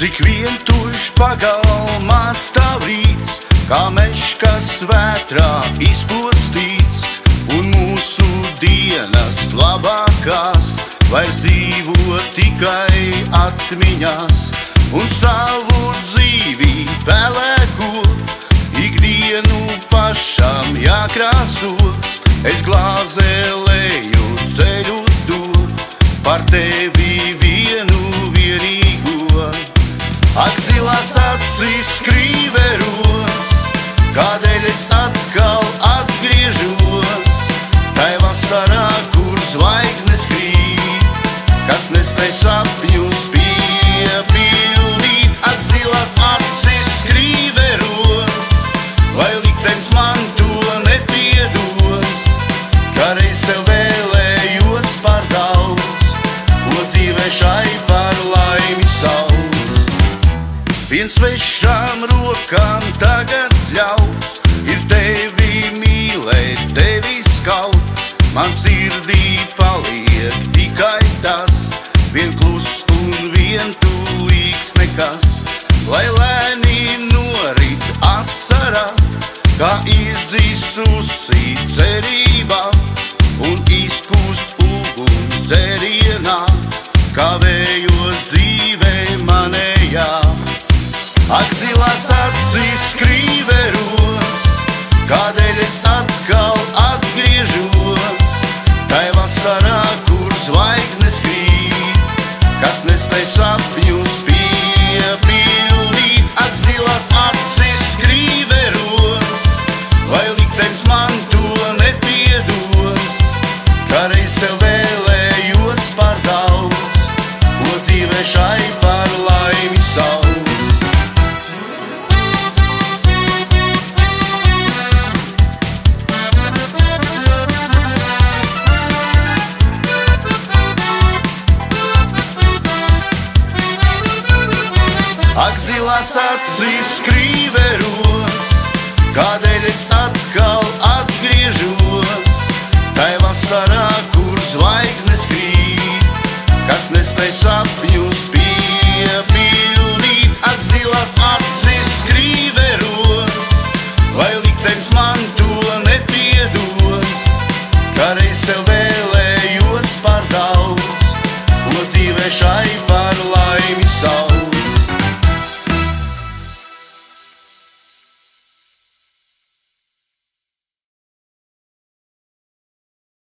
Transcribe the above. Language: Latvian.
Cik vientuļš pagalmā stāv rīts, kā mežs, kas vētrā izpostīts, un mūsu dienas labākās vairs dzīvo tikai atmiņās, un savu dzīvi pelēko ikdienu pašam jākrāso. Es glāzelēju ceļu dod par tevi vienu vienīgo. Ak, zilās acis krīveros, kādēļ es atkal atgriežos tai vasarā, kur zvaigznes krīt, kas nespēj sapņus piepildīt. Ak, zilās acis krīveros, vai liktenis man to nepiedos, kā reiz sev vēlējos par daudz, ko dzīvē šai par laimi sauc. Viens svešām rokām tagad ļaus ir tevi mīlēt, tevi skaut. Man sirdī paliek tikai tas, vien klus un vientulīgs nekas, lai lēni norit asara, kā izdzisusi cerībā, un izkūst uguns dzerienā, kā vējos dzīvē manējā. Ak, zilās acis krīveros, kādēļ es atkal atgriežos tai vasarā, kur zvaigznes krīt, kas nespēj sapņus piepildīt. Ak, zilās acis krīveros, vai liktenis man to nepiedos, kā reiz sev vēlējos par daudz, ko dzīvē šai par laimi sauc. Ak, zilās acis krīveros, kādēļ es atkal atgriežos tai vasarā, kur zvaigznes krīt, kas nespēj sapņus piepildīt.